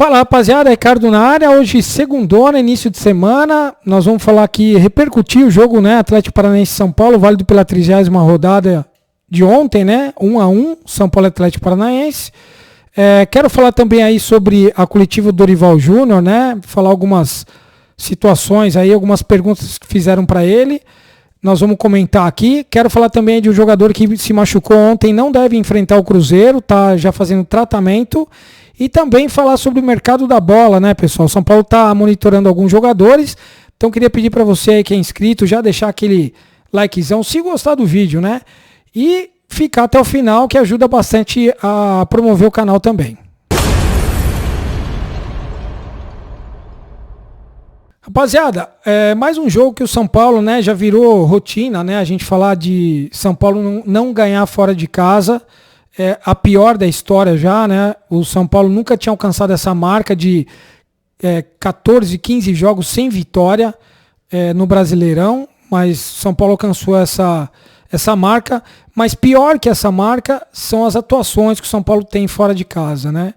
Fala, rapaziada, Ricardo na área. Hoje, segundona, início de semana. Nós vamos falar aqui, repercutir o jogo, né? Atlético Paranaense São Paulo, válido pela 30ª rodada de ontem, né? 1-1, São Paulo Atlético Paranaense. Quero falar também aí sobre a coletiva do Dorival Júnior, né? Falar algumas situações aí, algumas perguntas que fizeram para ele. Nós vamos comentar aqui. Quero falar também de um jogador que se machucou ontem, não deve enfrentar o Cruzeiro, tá já fazendo tratamento. E também falar sobre o mercado da bola, né, pessoal? São Paulo está monitorando alguns jogadores. Então queria pedir para você aí que é inscrito, já deixar aquele likezão, se gostar do vídeo, né? E ficar até o final, que ajuda bastante a promover o canal também. Rapaziada, mais um jogo que o São Paulo, né, já virou rotina, né? A gente falar de São Paulo não ganhar fora de casa. A pior da história já, né? O São Paulo nunca tinha alcançado essa marca de 14, 15 jogos sem vitória no Brasileirão, mas São Paulo alcançou essa marca. Mas pior que essa marca são as atuações que o São Paulo tem fora de casa, né?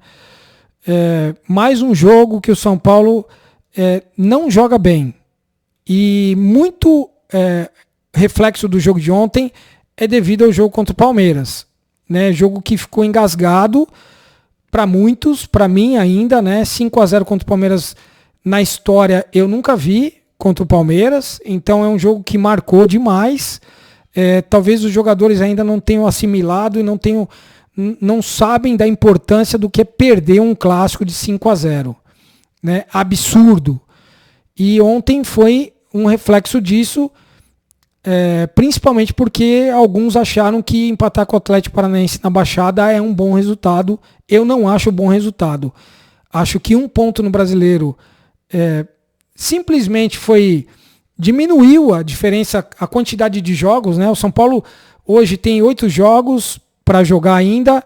Mais um jogo que o São Paulo não joga bem. E muito reflexo do jogo de ontem é devido ao jogo contra o Palmeiras. Né, jogo que ficou engasgado para muitos, para mim ainda, né? 5-0 contra o Palmeiras na história eu nunca vi contra o Palmeiras, então é um jogo que marcou demais. Talvez os jogadores ainda não tenham assimilado e não sabem da importância do que é perder um clássico de 5-0, né? Absurdo. E ontem foi um reflexo disso. Principalmente porque alguns acharam que empatar com o Atlético Paranaense na Baixada é um bom resultado. Eu não acho bom resultado. Acho que um ponto no Brasileiro simplesmente diminuiu a diferença, a quantidade de jogos, né? O São Paulo hoje tem 8 jogos para jogar ainda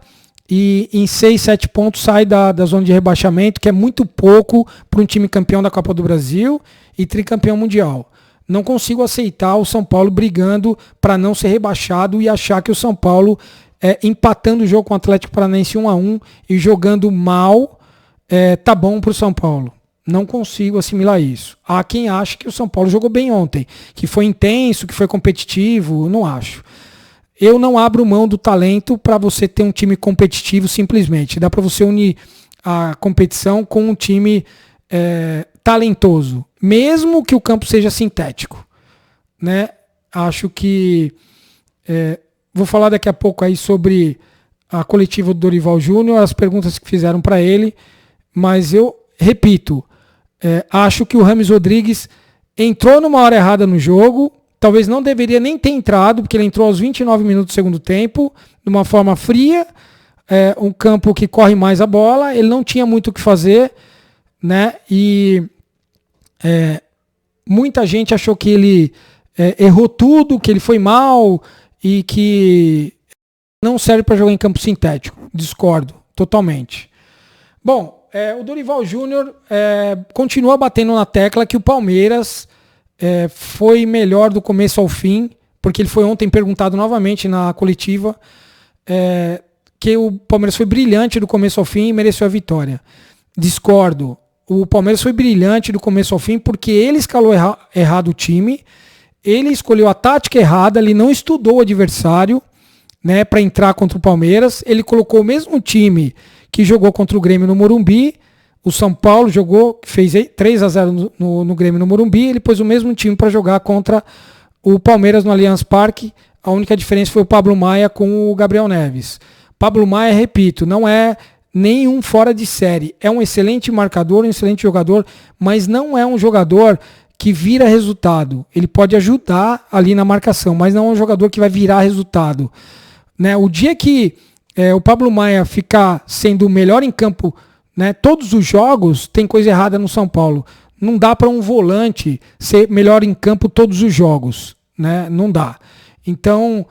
e em 6, 7 pontos sai da zona de rebaixamento, que é muito pouco para um time campeão da Copa do Brasil e tricampeão mundial. Não consigo aceitar o São Paulo brigando para não ser rebaixado e achar que o São Paulo, empatando o jogo com o Atlético Paranaense 1-1 e jogando mal, tá bom para o São Paulo. Não consigo assimilar isso. Há quem acha que o São Paulo jogou bem ontem, que foi intenso, que foi competitivo. Não acho. Eu não abro mão do talento para você ter um time competitivo simplesmente. Dá para você unir a competição com um time talentoso, mesmo que o campo seja sintético, né? Acho que vou falar daqui a pouco aí sobre a coletiva do Dorival Júnior, as perguntas que fizeram para ele, mas eu repito, acho que o Rames Rodrigues entrou numa hora errada no jogo, talvez não deveria nem ter entrado, porque ele entrou aos 29 minutos do segundo tempo, de uma forma fria, um campo que corre mais a bola, ele não tinha muito o que fazer, né? E muita gente achou que ele errou tudo, que ele foi mal e que não serve para jogar em campo sintético. Discordo totalmente. Bom, o Dorival Júnior continua batendo na tecla que o Palmeiras foi melhor do começo ao fim, porque ele foi ontem perguntado novamente na coletiva que o Palmeiras foi brilhante do começo ao fim e mereceu a vitória. Discordo. O Palmeiras foi brilhante do começo ao fim porque ele escalou errado o time, ele escolheu a tática errada, ele não estudou o adversário, né, para entrar contra o Palmeiras. Ele colocou o mesmo time que jogou contra o Grêmio no Morumbi. O São Paulo fez 3-0 no Grêmio no Morumbi. Ele pôs o mesmo time para jogar contra o Palmeiras no Allianz Parque. A única diferença foi o Pablo Maia com o Gabriel Neves. Pablo Maia, repito, não é nenhum fora de série. É um excelente marcador, um excelente jogador, mas não é um jogador que vira resultado. Ele pode ajudar ali na marcação, mas não é um jogador que vai virar resultado, né? O dia que o Pablo Maia ficar sendo o melhor em campo, né, todos os jogos, tem coisa errada no São Paulo. Não dá para um volante ser melhor em campo todos os jogos, né? Não dá. Então,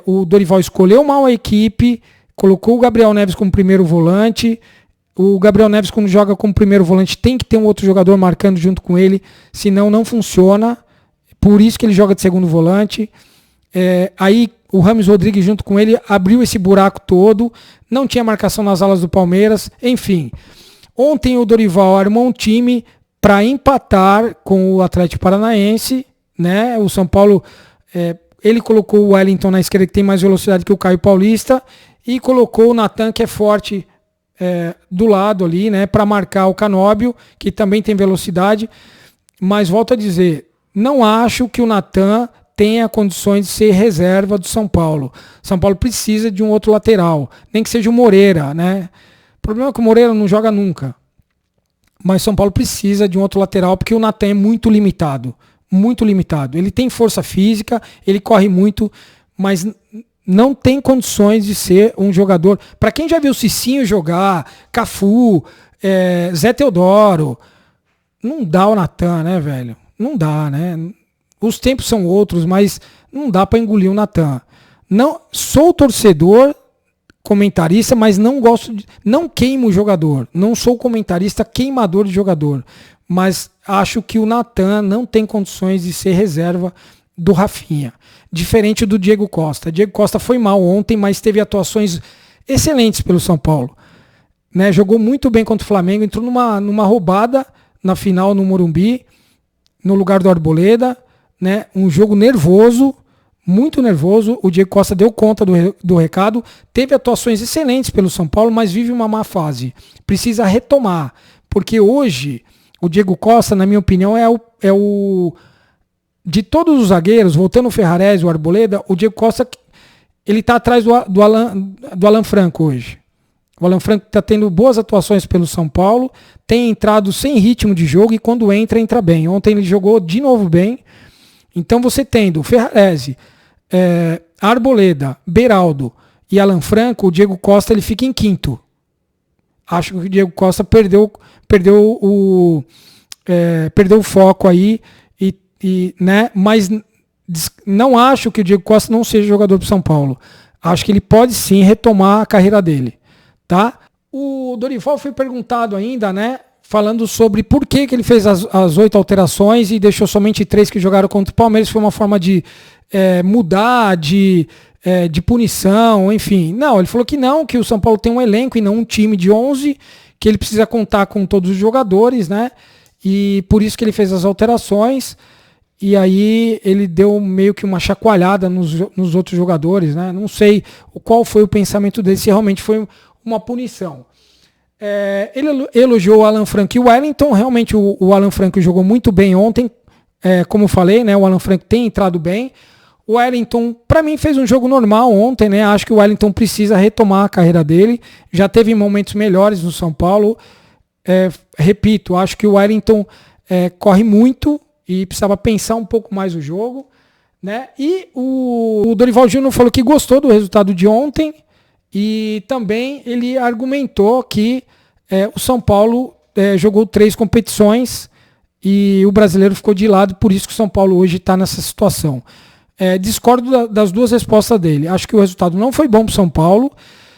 o Dorival escolheu mal a equipe, colocou o Gabriel Neves como primeiro volante. O Gabriel Neves, quando joga como primeiro volante, tem que ter um outro jogador marcando junto com ele, senão não funciona. Por isso que ele joga de segundo volante. Aí o Rames Rodrigues junto com ele abriu esse buraco todo. Não tinha marcação nas alas do Palmeiras. Enfim, Ontem o Dorival armou um time para empatar com o Atlético Paranaense, né? O São Paulo, ele colocou o Wellington na esquerda, que tem mais velocidade que o Caio Paulista, e colocou o Natan, que é forte, do lado ali, né? Para marcar o Canóbio, que também tem velocidade. Mas volto a dizer, não acho que o Natan tenha condições de ser reserva do São Paulo. São Paulo precisa de um outro lateral, nem que seja o Moreira, né? O problema é que o Moreira não joga nunca. Mas São Paulo precisa de um outro lateral porque o Natan é muito limitado. Muito limitado. Ele tem força física, ele corre muito, mas não tem condições de ser um jogador. Para quem já viu o Cicinho jogar, Cafu, Zé Teodoro, não dá o Natan, né, velho? Não dá, né? Os tempos são outros, mas não dá para engolir o Natan. Não, sou torcedor, comentarista, mas não gosto de, não queimo o jogador. Não sou comentarista queimador de jogador, mas acho que o Natan não tem condições de ser reserva do Rafinha. Diferente do Diego Costa. Diego Costa foi mal ontem, mas teve atuações excelentes pelo São Paulo. Né? Jogou muito bem contra o Flamengo, entrou numa roubada na final no Morumbi, no lugar do Arboleda. Né? Um jogo nervoso, muito nervoso. O Diego Costa deu conta do recado. Teve atuações excelentes pelo São Paulo, mas vive uma má fase. Precisa retomar. Porque hoje, o Diego Costa, na minha opinião, é o de todos os zagueiros, voltando o Ferrarese, o Arboleda, o Diego Costa, ele está atrás do Alan Franco hoje. O Alan Franco está tendo boas atuações pelo São Paulo, tem entrado sem ritmo de jogo e quando entra bem. Ontem ele jogou de novo bem. Então você tendo Ferrarese, Arboleda, Beraldo e Alan Franco, o Diego Costa ele fica em quinto. Acho que o Diego Costa perdeu o foco aí, né? Mas não acho que o Diego Costa não seja jogador do São Paulo. Acho que ele pode sim retomar a carreira dele. Tá? O Dorival foi perguntado ainda, né? Falando sobre por que ele fez as 8 alterações e deixou somente 3 que jogaram contra o Palmeiras. Foi uma forma de mudar, de punição, enfim. Não, ele falou que não, que o São Paulo tem um elenco e não um time de 11, que ele precisa contar com todos os jogadores, né? E por isso que ele fez as alterações. E aí ele deu meio que uma chacoalhada nos outros jogadores, né? Não sei qual foi o pensamento dele, se realmente foi uma punição. Ele elogiou o Alan Franco e o Wellington. Realmente o Alan Franco jogou muito bem ontem. Como eu falei, né, o Alan Franco tem entrado bem. O Wellington, para mim, fez um jogo normal ontem. Né? Acho que o Wellington precisa retomar a carreira dele. Já teve momentos melhores no São Paulo. Repito, acho que o Wellington corre muito e precisava pensar um pouco mais o jogo. Né? E o Dorival Júnior falou que gostou do resultado de ontem. E também ele argumentou que o São Paulo jogou 3 competições e o brasileiro ficou de lado, por isso que o São Paulo hoje está nessa situação. Discordo das duas respostas dele. Acho que o resultado não foi bom para o São Paulo.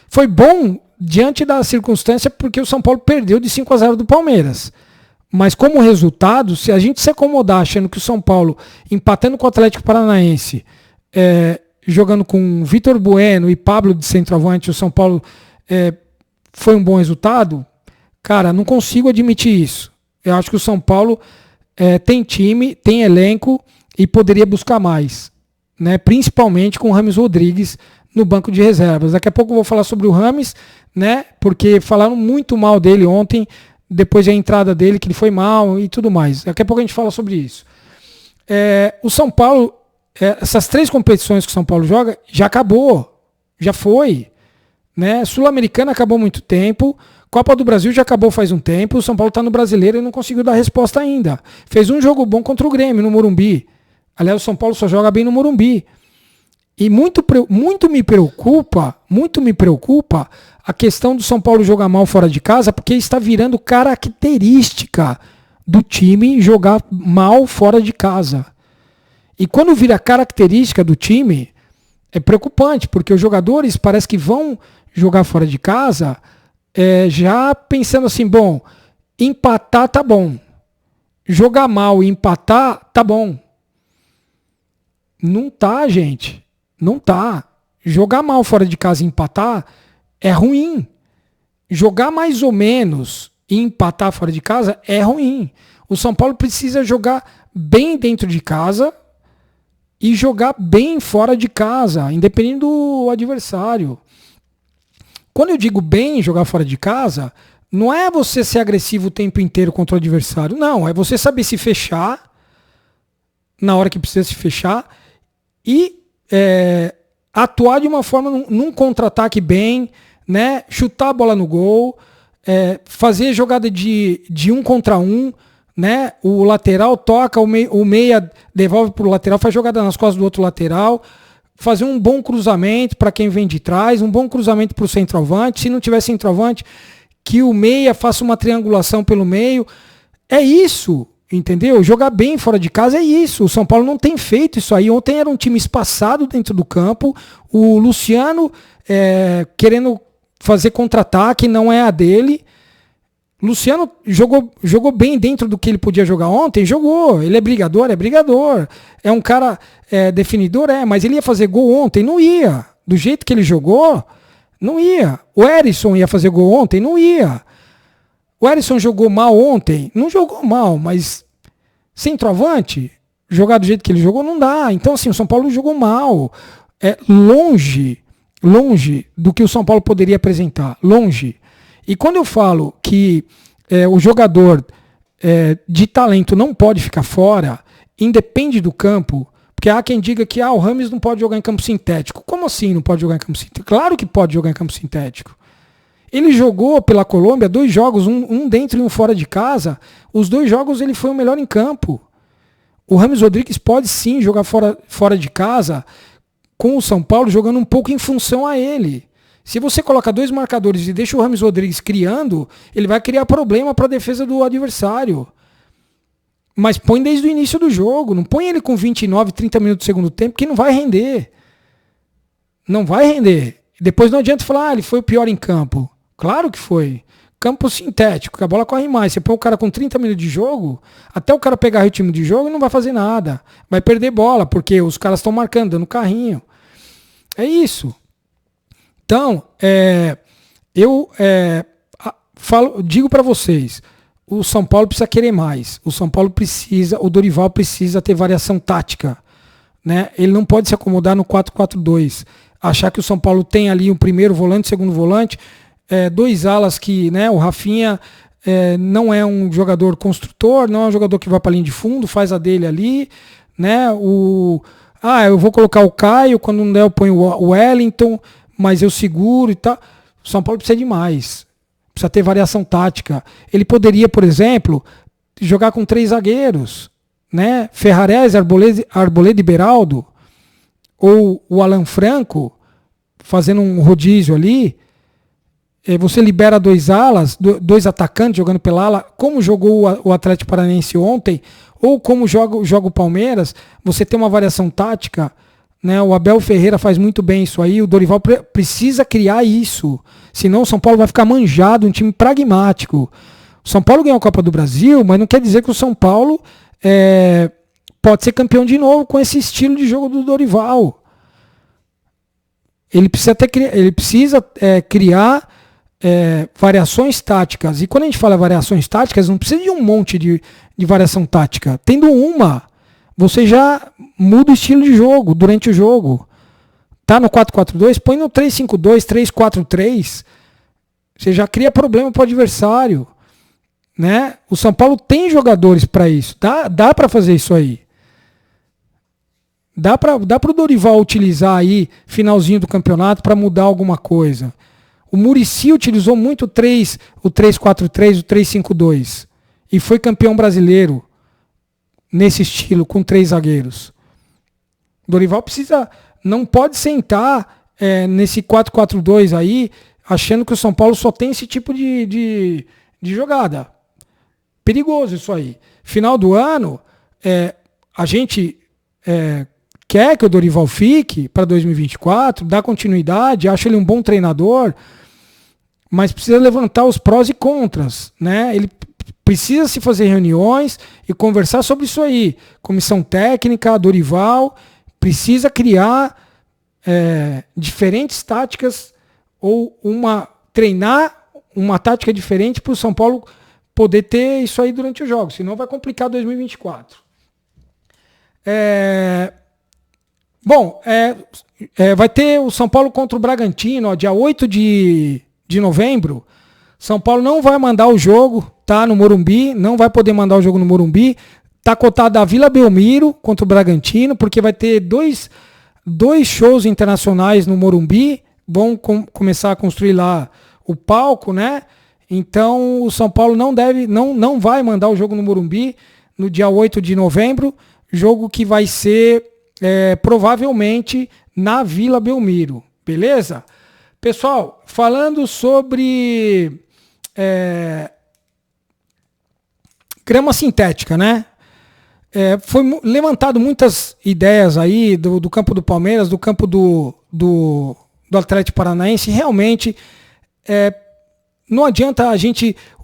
Foi bom diante da circunstância porque o São Paulo perdeu de 5-0 do Palmeiras. Mas como resultado, se a gente se acomodar achando que o São Paulo, empatando com o Atlético Paranaense, jogando com Vitor Bueno e Pablo de centroavante, o São Paulo foi um bom resultado, cara, não consigo admitir isso. Eu acho que o São Paulo tem time, tem elenco e poderia buscar mais, né? Principalmente com o Rames Rodrigues no banco de reservas. Daqui a pouco eu vou falar sobre o Rames, né? Porque falaram muito mal dele ontem, depois da entrada dele, que ele foi mal e tudo mais. Daqui a pouco a gente fala sobre isso. O São Paulo, essas 3 competições que o São Paulo joga, já acabou, já foi. Né? Sul-Americana acabou há muito tempo, Copa do Brasil já acabou faz um tempo, o São Paulo está no Brasileiro e não conseguiu dar resposta ainda. Fez um jogo bom contra o Grêmio no Morumbi. Aliás, o São Paulo só joga bem no Morumbi. E muito me preocupa a questão do São Paulo jogar mal fora de casa, porque está virando característica do time jogar mal fora de casa. E quando vira característica do time, é preocupante, porque os jogadores parece que vão jogar fora de casa já pensando assim, bom, empatar tá bom. Jogar mal e empatar tá bom. Não tá, gente. Não tá. Jogar mal fora de casa e empatar é ruim. Jogar mais ou menos e empatar fora de casa é ruim. O São Paulo precisa jogar bem dentro de casa e jogar bem fora de casa, independente do adversário. Quando eu digo bem jogar fora de casa, não é você ser agressivo o tempo inteiro contra o adversário. Não, é você saber se fechar na hora que precisa se fechar e atuar de uma forma num contra-ataque bem, né? Chutar a bola no gol, fazer jogada de 1 contra 1, né? O lateral toca, o meia devolve para o lateral, faz jogada nas costas do outro lateral, fazer um bom cruzamento para quem vem de trás, um bom cruzamento para o centroavante. Se não tiver centroavante, que o meia faça uma triangulação pelo meio. É isso, entendeu? Jogar bem fora de casa é isso. O São Paulo não tem feito isso aí. Ontem era um time espaçado dentro do campo. O Luciano querendo fazer contra-ataque, não é a dele. Luciano jogou bem dentro do que ele podia jogar ontem, jogou. Ele é brigador. É um cara definidor, mas ele ia fazer gol ontem? Não ia. Do jeito que ele jogou, não ia. O Erisson ia fazer gol ontem? Não ia. O Erisson jogou mal ontem? Não jogou mal, mas centroavante, jogar do jeito que ele jogou não dá. Então, assim, o São Paulo jogou mal. Longe do que o São Paulo poderia apresentar. Longe. E quando eu falo que o jogador de talento não pode ficar fora, independe do campo, porque há quem diga que o Rames não pode jogar em campo sintético. Como assim não pode jogar em campo sintético? Claro que pode jogar em campo sintético. Ele jogou pela Colômbia 2 jogos, um dentro e um fora de casa. Os 2 jogos ele foi o melhor em campo. O Rames Rodrigues pode sim jogar fora de casa, com o São Paulo jogando um pouco em função a ele. Se você coloca 2 marcadores e deixa o Rames Rodrigues criando, ele vai criar problema para a defesa do adversário. Mas põe desde o início do jogo. Não põe ele com 29, 30 minutos do segundo tempo, que não vai render. Não vai render. Depois não adianta falar, ele foi o pior em campo. Claro que foi. Campo sintético, que a bola corre mais. Você põe o cara com 30 minutos de jogo, até o cara pegar ritmo de jogo, não vai fazer nada. Vai perder bola, porque os caras estão marcando, dando carrinho. É isso. Então, eu digo para vocês, o São Paulo precisa querer mais. O Dorival precisa ter variação tática, né? Ele não pode se acomodar no 4-4-2. Achar que o São Paulo tem ali um primeiro volante, segundo volante, 2 alas que, né? O Rafinha não é um jogador construtor, não é um jogador que vai para a linha de fundo, faz a dele ali, né? Eu vou colocar o Caio, quando não der eu ponho o Wellington, mas eu seguro e tal. O São Paulo precisa de mais. Precisa ter variação tática. Ele poderia, por exemplo, jogar com 3 zagueiros, né? Ferrarese, Arboleda e Beraldo, ou o Alan Franco, fazendo um rodízio ali. Você libera 2 alas, 2 atacantes jogando pela ala, como jogou o Atlético Paranaense ontem, ou como joga o Palmeiras. Você tem uma variação tática, né? O Abel Ferreira faz muito bem isso aí. O Dorival precisa criar isso. Senão o São Paulo vai ficar manjado, um time pragmático. O São Paulo ganhou a Copa do Brasil, mas não quer dizer que o São Paulo pode ser campeão de novo com esse estilo de jogo do Dorival. Ele precisa criar variações táticas. E quando a gente fala variações táticas, não precisa de um monte de variação tática. Tendo uma, você já muda o estilo de jogo durante o jogo. Tá no 4-4-2, põe no 3-5-2, 3-4-3. Você já cria problema para o adversário, né? O São Paulo tem jogadores para isso. Dá para fazer isso aí. Dá para o Dorival utilizar aí finalzinho do campeonato para mudar alguma coisa. O Muricy utilizou muito o 3-4-3, o 3-5-2 e foi campeão brasileiro nesse estilo, com 3 zagueiros. O Dorival não pode sentar nesse 4-4-2 aí, achando que o São Paulo só tem esse tipo de jogada. Perigoso isso aí. Final do ano, a gente quer que o Dorival fique para 2024, dá continuidade, acha ele um bom treinador, mas precisa levantar os prós e contras, né? Ele precisa se fazer reuniões e conversar sobre isso aí. Comissão técnica, Dorival, precisa criar diferentes táticas ou treinar uma tática diferente para o São Paulo poder ter isso aí durante os jogos, senão vai complicar 2024. Vai ter o São Paulo contra o Bragantino, ó, dia 8 de novembro. São Paulo não vai mandar o jogo, tá, no Morumbi, não vai poder mandar o jogo no Morumbi. Tá cotado a Vila Belmiro contra o Bragantino, porque vai ter dois shows internacionais no Morumbi, vão começar a construir lá o palco, né? Então o São Paulo não vai mandar o jogo no Morumbi no dia 8 de novembro, jogo que vai ser provavelmente na Vila Belmiro, beleza? Pessoal, falando sobre grama sintética, né? Foi levantado muitas ideias aí do campo do Palmeiras, do campo do Atlético Paranaense. Realmente não adianta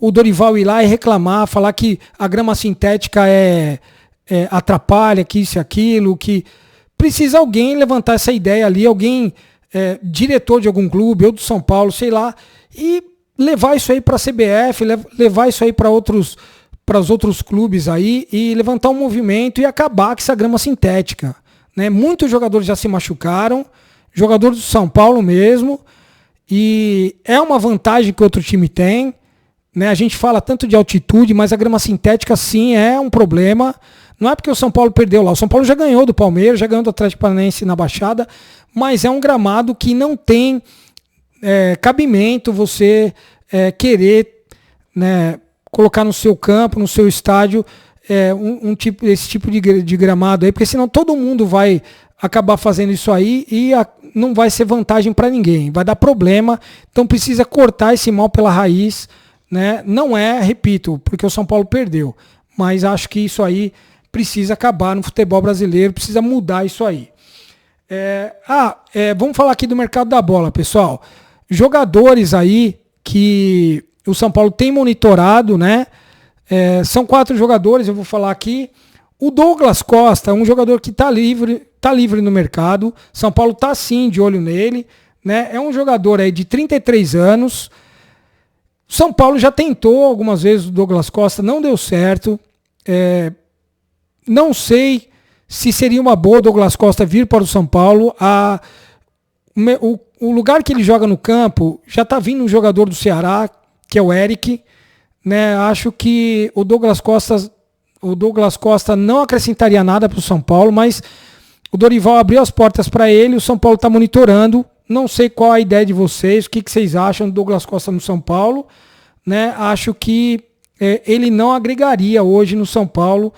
o Dorival ir lá e reclamar, falar que a grama sintética atrapalha, que isso e aquilo, que precisa alguém levantar essa ideia ali, alguém, diretor de algum clube ou do São Paulo, sei lá, e levar isso aí para a CBF, levar isso aí para os outros clubes aí e levantar um movimento e acabar com essa grama sintética, né? Muitos jogadores já se machucaram, jogadores do São Paulo mesmo, e é uma vantagem que outro time tem, né? A gente fala tanto de altitude, mas a grama sintética sim é um problema. Não é porque o São Paulo perdeu lá, o São Paulo já ganhou do Palmeiras, já ganhou do Atlético Paranaense na Baixada, mas é um gramado que não tem cabimento você querer, né, colocar no seu campo, no seu estádio, esse tipo de gramado aí, porque senão todo mundo vai acabar fazendo isso aí e não vai ser vantagem para ninguém, vai dar problema. Então precisa cortar esse mal pela raiz, né? Não repito, porque o São Paulo perdeu, mas acho que isso aí precisa acabar no futebol brasileiro, precisa mudar isso aí. Vamos falar aqui do mercado da bola, pessoal. Jogadores aí que o São Paulo tem monitorado, né? São 4 jogadores, eu vou falar aqui. O Douglas Costa é um jogador que está livre no mercado. São Paulo está sim de olho nele, né? É um jogador aí de 33 anos. São Paulo já tentou algumas vezes o Douglas Costa, não deu certo. Não sei se seria uma boa o Douglas Costa vir para o São Paulo. O lugar que ele joga no campo, já está vindo um jogador do Ceará, que é o Eric, né? Acho que o Douglas Costa não acrescentaria nada para o São Paulo, mas o Dorival abriu as portas para ele, o São Paulo está monitorando. Não sei qual a ideia de vocês, o que vocês acham do Douglas Costa no São Paulo, né? Acho que ele não agregaria hoje no São Paulo,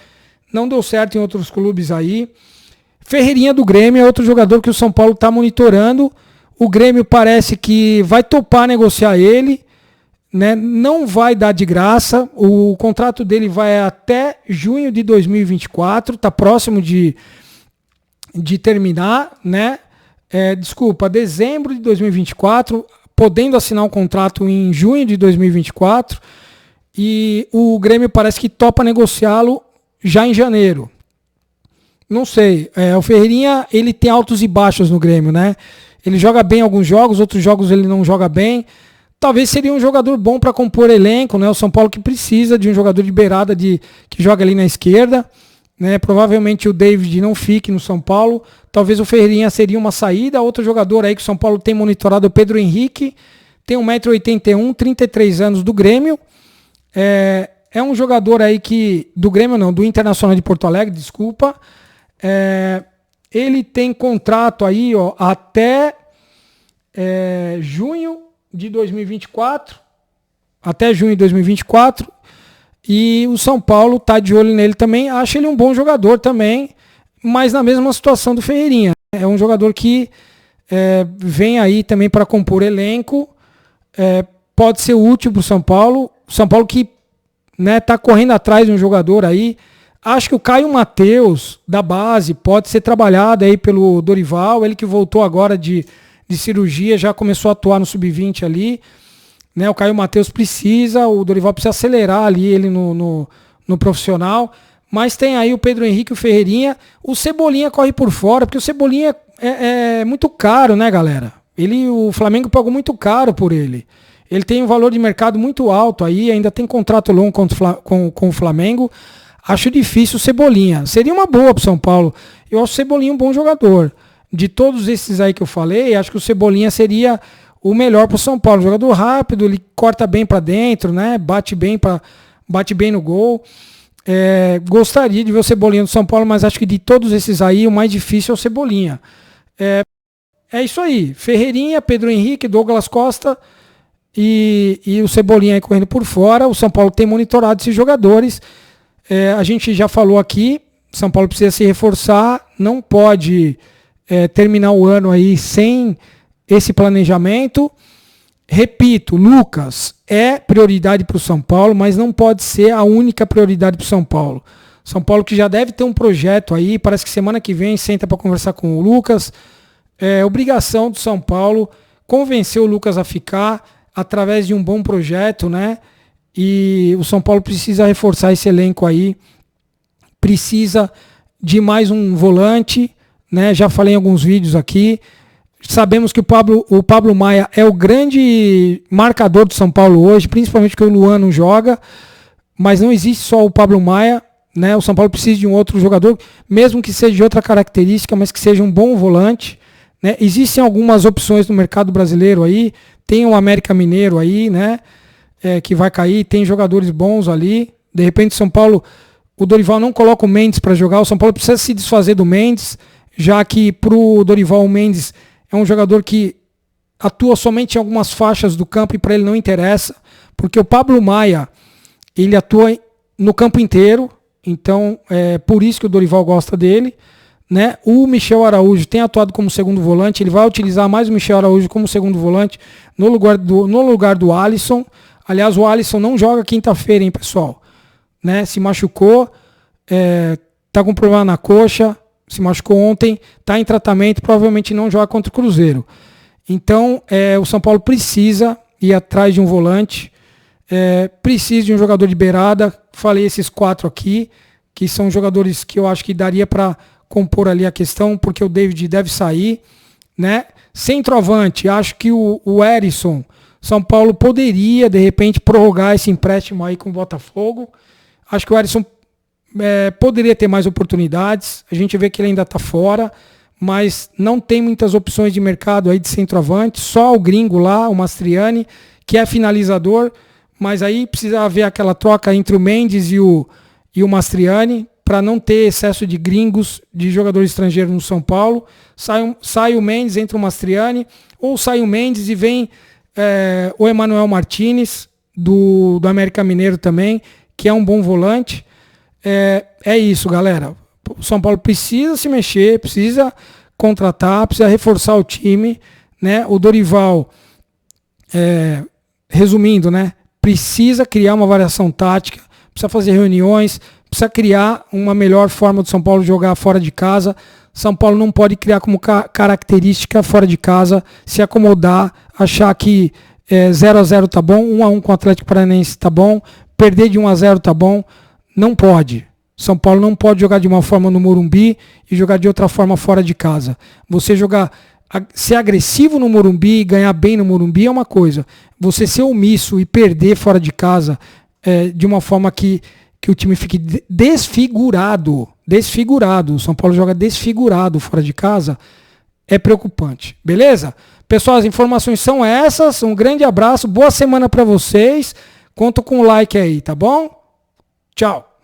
não deu certo em outros clubes aí. Ferreirinha do Grêmio é outro jogador que o São Paulo está monitorando. O Grêmio parece que vai topar negociar ele, né? Não vai dar de graça. O contrato dele vai até junho de 2024, está próximo de terminar, né? Dezembro de 2024, podendo assinar um contrato em junho de 2024, e o Grêmio parece que topa negociá-lo já em janeiro. Não sei, o Ferreirinha, ele tem altos e baixos no Grêmio, né? Ele joga bem alguns jogos, outros jogos ele não joga bem. Talvez seria um jogador bom para compor elenco, né? O São Paulo que precisa de um jogador de beirada que joga ali na esquerda, né? Provavelmente o David não fique no São Paulo. Talvez o Ferreirinha seria uma saída. Outro jogador aí que o São Paulo tem monitorado é o Pedro Henrique. Tem 1,81 m, 33 anos, do Grêmio. É um jogador aí do Grêmio não, do Internacional de Porto Alegre, desculpa. Ele tem contrato aí, ó, até junho de 2024. Até junho de 2024. E o São Paulo tá de olho nele também. Acho ele um bom jogador também, mas na mesma situação do Ferreirinha. É um jogador que vem aí também para compor elenco. Pode ser útil para o São Paulo. O São Paulo que, né, tá correndo atrás de um jogador aí. Acho que o Caio Mateus, da base, pode ser trabalhado aí pelo Dorival. Ele que voltou agora de cirurgia, já começou a atuar no Sub-20 ali. Né, o Caio Mateus o Dorival precisa acelerar ali ele no profissional. Mas tem aí o Pedro Henrique, o Ferreirinha. O Cebolinha corre por fora, porque o Cebolinha é muito caro, né, galera? O Flamengo pagou muito caro por ele. Ele tem um valor de mercado muito alto aí, ainda tem contrato longo com o Flamengo. Acho difícil o Cebolinha. Seria uma boa para o São Paulo. Eu acho o Cebolinha um bom jogador. De todos esses aí que eu falei, acho que o Cebolinha seria o melhor para o São Paulo. Jogador rápido, ele corta bem para dentro, né? Bate bem no gol. Gostaria de ver o Cebolinha do São Paulo, mas acho que de todos esses aí, o mais difícil é o Cebolinha. É isso aí. Ferreirinha, Pedro Henrique, Douglas Costa e o Cebolinha aí correndo por fora. O São Paulo tem monitorado esses jogadores. A gente já falou aqui, São Paulo precisa se reforçar, não pode terminar o ano aí sem esse planejamento. Repito, Lucas é prioridade para o São Paulo, mas não pode ser a única prioridade para o São Paulo. São Paulo que já deve ter um projeto aí, parece que semana que vem senta para conversar com o Lucas. É obrigação do São Paulo convencer o Lucas a ficar através de um bom projeto, né? E o São Paulo precisa reforçar esse elenco aí, precisa de mais um volante, né? Já falei em alguns vídeos aqui. Sabemos que o Pablo Maia é o grande marcador do São Paulo hoje, principalmente porque o Luan não joga, mas não existe só o Pablo Maia, né? O São Paulo precisa de um outro jogador, mesmo que seja de outra característica, mas que seja um bom volante, né? Existem algumas opções no mercado brasileiro aí, tem o América Mineiro aí, né? Que vai cair, tem jogadores bons ali. De repente, São Paulo, o Dorival não coloca o Mendes para jogar. O São Paulo precisa se desfazer do Mendes, já que para o Dorival o Mendes é um jogador que atua somente em algumas faixas do campo e para ele não interessa, porque o Pablo Maia ele atua no campo inteiro, então é por isso que o Dorival gosta dele, né? O Michel Araújo tem atuado como segundo volante, ele vai utilizar mais o Michel Araújo como segundo volante no lugar do Alisson. Aliás, o Alisson não joga quinta-feira, hein, pessoal? Né? Se machucou, tá com problema na coxa, se machucou ontem, tá em tratamento, provavelmente não joga contra o Cruzeiro. Então, o São Paulo precisa ir atrás de um volante, precisa de um jogador de beirada. Falei esses 4 aqui, que são jogadores que eu acho que daria para compor ali a questão, porque o David deve sair, né? Centroavante, acho que o Erisson, São Paulo poderia, de repente, prorrogar esse empréstimo aí com o Botafogo. Acho que o Erisson poderia ter mais oportunidades. A gente vê que ele ainda está fora, mas não tem muitas opções de mercado aí de centroavante. Só o gringo lá, o Mastriani, que é finalizador, mas aí precisa haver aquela troca entre o Mendes e o Mastriani, para não ter excesso de gringos, de jogadores estrangeiros no São Paulo. Sai o Mendes, entra o Mastriani, ou sai o Mendes e vem o Emanuel Martinez, do América Mineiro também, que é um bom volante. É isso, galera. O São Paulo precisa se mexer, precisa contratar, precisa reforçar o time, né? O Dorival, resumindo, né? Precisa criar uma variação tática, precisa fazer reuniões, precisa criar uma melhor forma do São Paulo jogar fora de casa. São Paulo não pode criar como característica fora de casa, se acomodar, achar que 0-0 tá bom, 1-1 com o Atlético Paranaense tá bom, perder de 1-0 tá bom. Não pode. São Paulo não pode jogar de uma forma no Morumbi e jogar de outra forma fora de casa. Você ser agressivo no Morumbi e ganhar bem no Morumbi é uma coisa. Você ser omisso e perder fora de casa de uma forma que o time fique desfigurado. O São Paulo joga desfigurado fora de casa. É preocupante. Beleza? Pessoal, as informações são essas. Um grande abraço. Boa semana para vocês. Conto com o like aí, tá bom? Tchau.